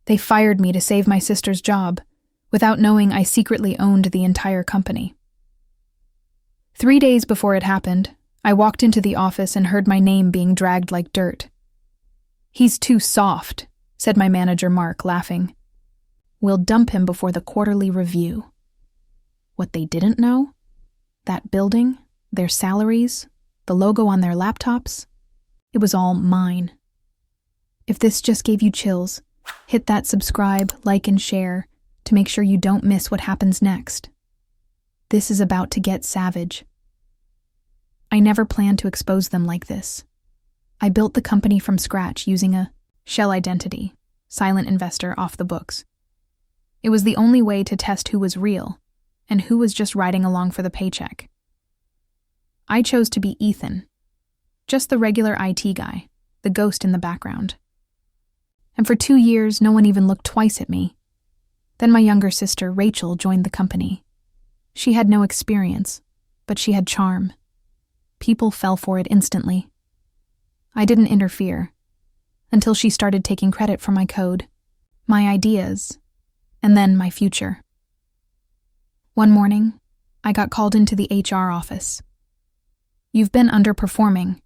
They fired me to save my sister's job, without knowing I secretly owned the entire company. 3 days before it happened, I walked into the office and heard my name being dragged like dirt. "He's too soft," said my manager Mark, laughing. "We'll dump him before the quarterly review." What they didn't know? That building, their salaries, the logo on their laptops, it was all mine. If this just gave you chills, hit that subscribe, like, and share to make sure you don't miss what happens next. This is about to get savage. I never planned to expose them like this. I built the company from scratch using a shell identity, silent investor off the books. It was the only way to test who was real and who was just riding along for the paycheck. I chose to be Ethan, just the regular IT guy, the ghost in the background. And for 2 years, no one even looked twice at me. Then my younger sister, Rachel, joined the company. She had no experience, but she had charm. People fell for it instantly. I didn't interfere, until she started taking credit for my code, my ideas, and then my future. One morning, I got called into the HR office. "You've been underperforming,"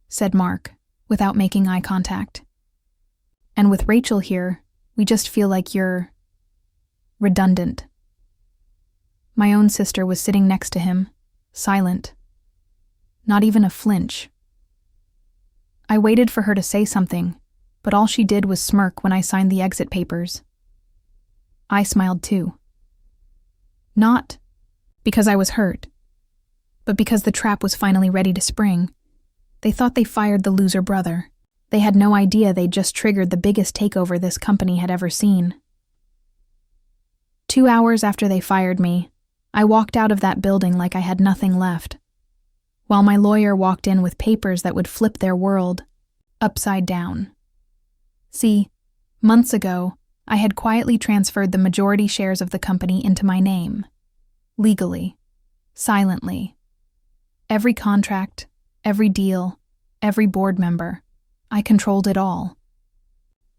said Mark, without making eye contact. "And with Rachel here, we just feel like you're redundant." My own sister was sitting next to him, silent. Not even a flinch. I waited for her to say something, but all she did was smirk when I signed the exit papers. I smiled too. Not because I was hurt, but because the trap was finally ready to spring. They thought they fired the loser brother. They had no idea they'd just triggered the biggest takeover this company had ever seen. 2 hours after they fired me, I walked out of that building like I had nothing left, while my lawyer walked in with papers that would flip their world upside down. See, months ago, I had quietly transferred the majority shares of the company into my name. Legally. Silently. Every contract, every deal, every board member. I controlled it all.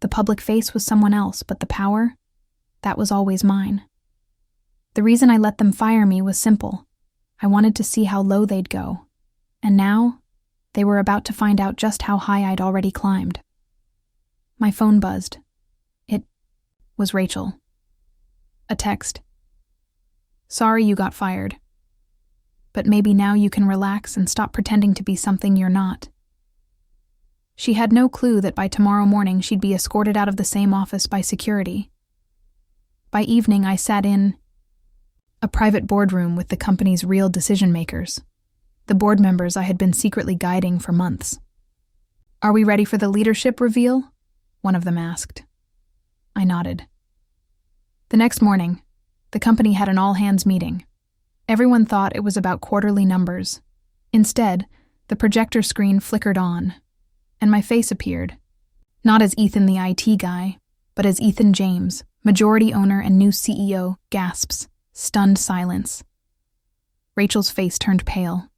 The public face was someone else, but the power, that was always mine. The reason I let them fire me was simple. I wanted to see how low they'd go. And now, they were about to find out just how high I'd already climbed. My phone buzzed. It was Rachel. A text. "Sorry you got fired. But maybe now you can relax and stop pretending to be something you're not." She had no clue that by tomorrow morning she'd be escorted out of the same office by security. By evening, I sat in a private boardroom with the company's real decision-makers, the board members I had been secretly guiding for months. "Are we ready for the leadership reveal?" one of them asked. I nodded. The next morning, the company had an all-hands meeting. Everyone thought it was about quarterly numbers. Instead, the projector screen flickered on, and my face appeared, not as Ethan the IT guy, but as Ethan James, majority owner and new CEO, gasps, stunned silence. Rachel's face turned pale.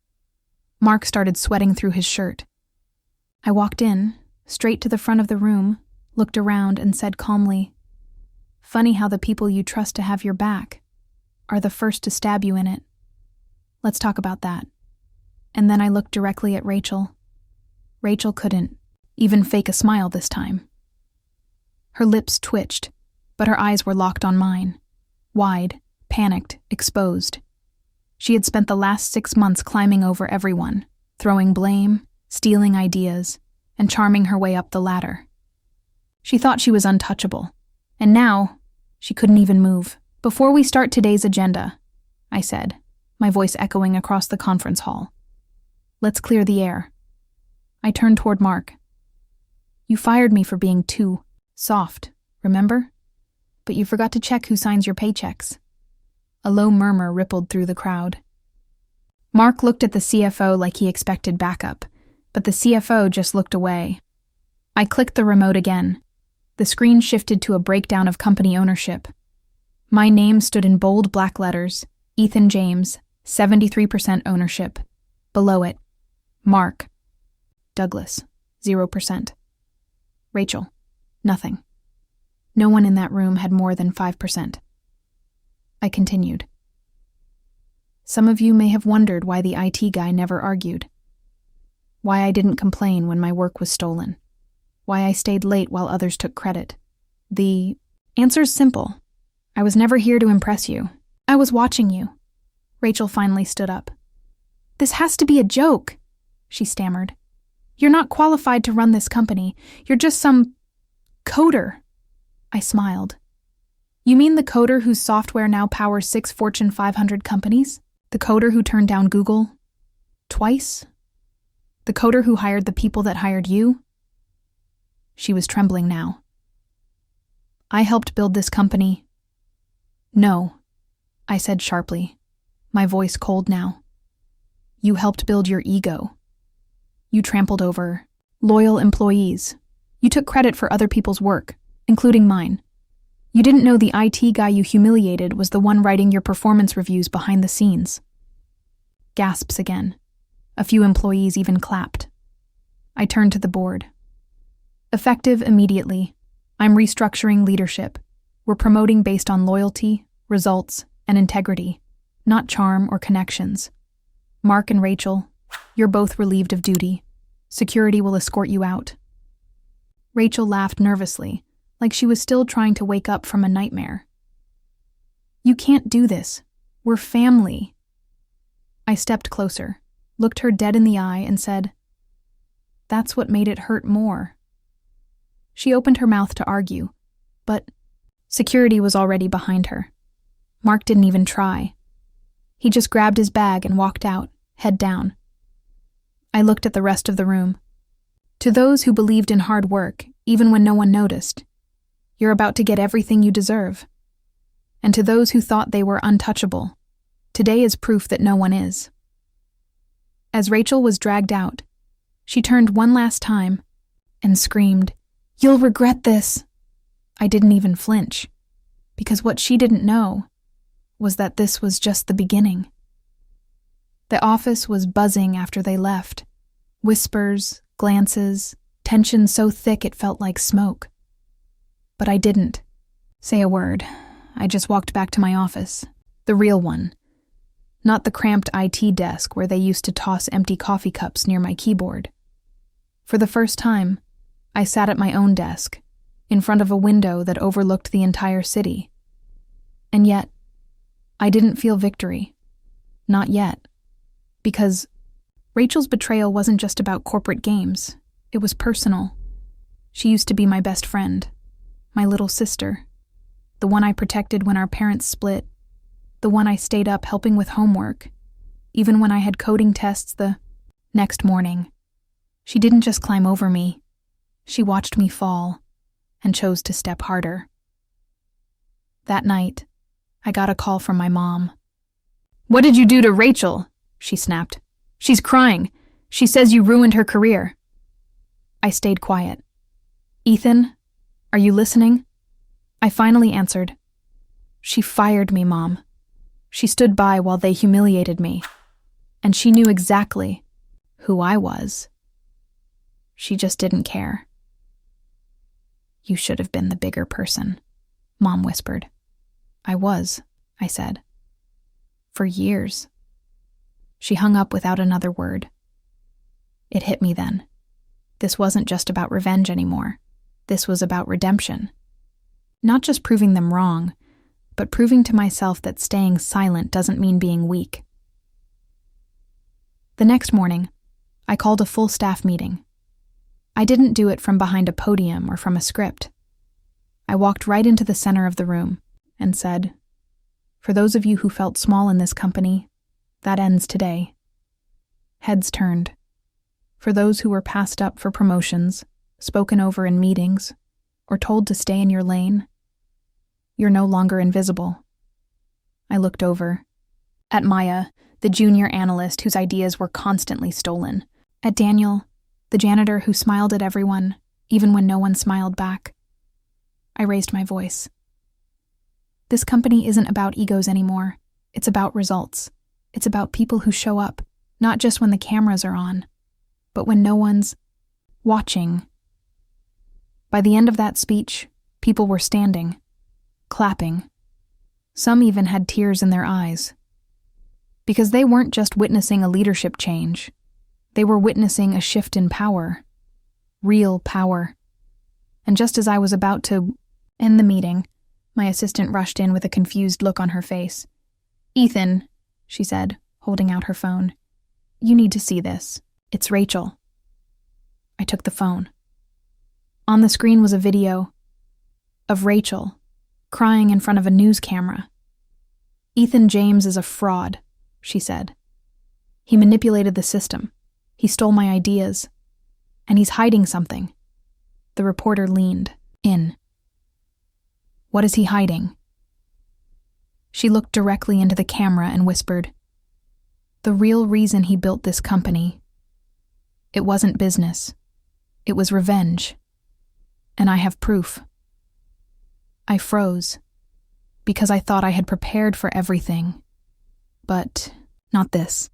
Mark started sweating through his shirt. I walked in, straight to the front of the room, looked around, and said calmly, "Funny how the people you trust to have your back are the first to stab you in it. Let's talk about that." And then I looked directly at Rachel. Rachel couldn't even fake a smile this time. Her lips twitched, but her eyes were locked on mine, wide, panicked, exposed. She had spent the last 6 months climbing over everyone, throwing blame, stealing ideas, and charming her way up the ladder. She thought she was untouchable, and now she couldn't even move. "Before we start today's agenda," I said, my voice echoing across the conference hall, "let's clear the air." I turned toward Mark. "You fired me for being too soft, remember? But you forgot to check who signs your paychecks." A low murmur rippled through the crowd. Mark looked at the CFO like he expected backup, but the CFO just looked away. I clicked the remote again. The screen shifted to a breakdown of company ownership. My name stood in bold black letters, Ethan James, 73% ownership. Below it, Mark. Douglas, 0%. Rachel, nothing. No one in that room had more than 5%. I continued. Some of you may have wondered why the IT guy never argued. Why I didn't complain when my work was stolen. Why I stayed late while others took credit. The answer's simple. I was never here to impress you. I was watching you. Rachel finally stood up. This has to be a joke, she stammered. You're not qualified to run this company. You're just some coder. I smiled. You mean the coder whose software now powers 6 Fortune 500 companies? The coder who turned down Google twice? The coder who hired the people that hired you? She was trembling now. I helped build this company. No, I said sharply, my voice cold now. You helped build your ego. You trampled over loyal employees. You took credit for other people's work, including mine. You didn't know the IT guy you humiliated was the one writing your performance reviews behind the scenes. Gasps again. A few employees even clapped. I turned to the board. Effective immediately. I'm restructuring leadership. We're promoting based on loyalty, results, and integrity, not charm or connections. Mark and Rachel, you're both relieved of duty. Security will escort you out. Rachel laughed nervously, like she was still trying to wake up from a nightmare. You can't do this. We're family. I stepped closer, looked her dead in the eye, and said, That's what made it hurt more. She opened her mouth to argue, but security was already behind her. Mark didn't even try. He just grabbed his bag and walked out, head down. I looked at the rest of the room. To those who believed in hard work, even when no one noticed, you're about to get everything you deserve. And to those who thought they were untouchable, today is proof that no one is. As Rachel was dragged out, she turned one last time and screamed, You'll regret this. I didn't even flinch, because what she didn't know was that this was just the beginning. The office was buzzing after they left. Whispers, glances, tension so thick it felt like smoke. But I didn't say a word. I just walked back to my office, the real one, not the cramped IT desk where they used to toss empty coffee cups near my keyboard. For the first time, I sat at my own desk, in front of a window that overlooked the entire city. And yet, I didn't feel victory. Not yet. Because Rachel's betrayal wasn't just about corporate games. It was personal. She used to be my best friend, my little sister, the one I protected when our parents split, the one I stayed up helping with homework, even when I had coding tests the next morning. She didn't just climb over me. She watched me fall and chose to step harder. That night, I got a call from my mom. What did you do to Rachel? She snapped. She's crying. She says you ruined her career. I stayed quiet. Ethan, are you listening? I finally answered. She fired me, Mom. She stood by while they humiliated me. And she knew exactly who I was. She just didn't care. You should have been the bigger person, Mom whispered. I was, I said. For years. She hung up without another word. It hit me then. This wasn't just about revenge anymore. This was about redemption. Not just proving them wrong, but proving to myself that staying silent doesn't mean being weak. The next morning, I called a full staff meeting. I didn't do it from behind a podium or from a script. I walked right into the center of the room and said, For those of you who felt small in this company, that ends today. Heads turned. For those who were passed up for promotions, spoken over in meetings, or told to stay in your lane, you're no longer invisible. I looked over. At Maya, the junior analyst whose ideas were constantly stolen. At Daniel, the janitor who smiled at everyone, even when no one smiled back. I raised my voice. This company isn't about egos anymore. It's about results. It's about people who show up, not just when the cameras are on, but when no one's watching. By the end of that speech, People were standing, clapping. Some even had tears in their eyes. Because they weren't just witnessing a leadership change. They were witnessing a shift in power. Real power. And just as I was about to end the meeting, my assistant rushed in with a confused look on her face. "Ethan," she said, holding out her phone. "You need to see this. It's Rachel." I took the phone. On the screen was a video of Rachel crying in front of a news camera. "Ethan James is a fraud," she said. "He manipulated the system. He stole my ideas. And he's hiding something." The reporter leaned in. "What is he hiding?" She looked directly into the camera and whispered, "The real reason he built this company. It wasn't business. It was revenge. And I have proof." I froze, because I thought I had prepared for everything. But not this.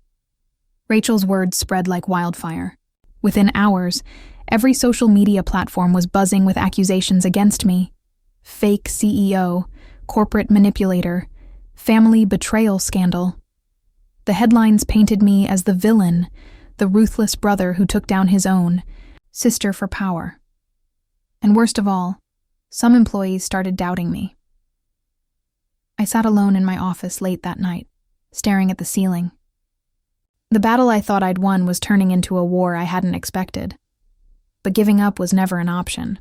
Rachel's words spread like wildfire. Within hours, every social media platform was buzzing with accusations against me. Fake CEO, corporate manipulator, family betrayal scandal. The headlines painted me as the villain, the ruthless brother who took down his own sister for power. And worst of all, some employees started doubting me. I sat alone in my office late that night, staring at the ceiling. The battle I thought I'd won was turning into a war I hadn't expected. But giving up was never an option.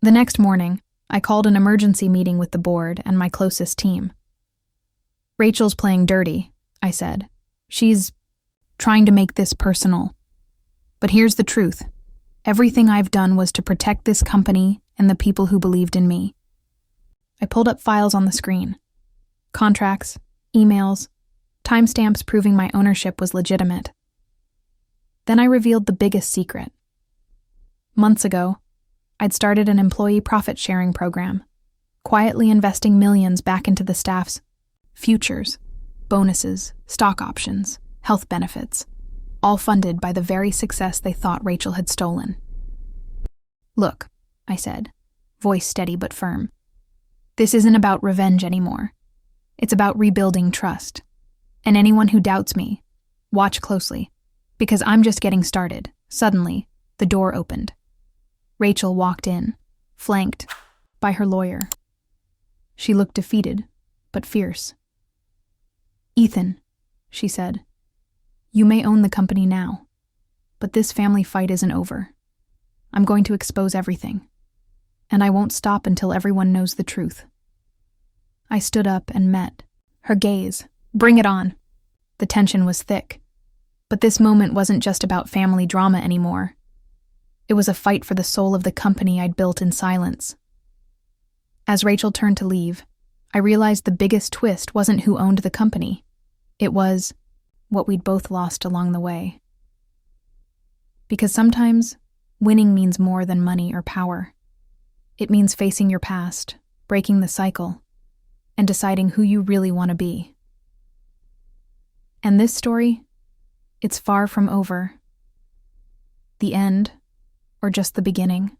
The next morning, I called an emergency meeting with the board and my closest team. "Rachel's playing dirty," I said. "She's trying to make this personal. But here's the truth. Everything I've done was to protect this company and the people who believed in me." I pulled up files on the screen. Contracts, emails, timestamps proving my ownership was legitimate. Then I revealed the biggest secret. Months ago, I'd started an employee profit-sharing program, quietly investing millions back into the staff's futures, bonuses, stock options, health benefits, all funded by the very success they thought Rachel had stolen. "Look," I said, voice steady but firm. "This isn't about revenge anymore. It's about rebuilding trust. And anyone who doubts me, watch closely, because I'm just getting started." Suddenly, the door opened. Rachel walked in, flanked by her lawyer. She looked defeated, but fierce. "Ethan," she said, "you may own the company now, but this family fight isn't over. I'm going to expose everything, and I won't stop until everyone knows the truth." I stood up and met her gaze. "Bring it on." The tension was thick, but this moment wasn't just about family drama anymore. It was a fight for the soul of the company I'd built in silence. As Rachel turned to leave, I realized the biggest twist wasn't who owned the company. It was what we'd both lost along the way. Because sometimes, winning means more than money or power. It means facing your past, breaking the cycle, and deciding who you really want to be. And this story, it's far from over. The end, or just the beginning.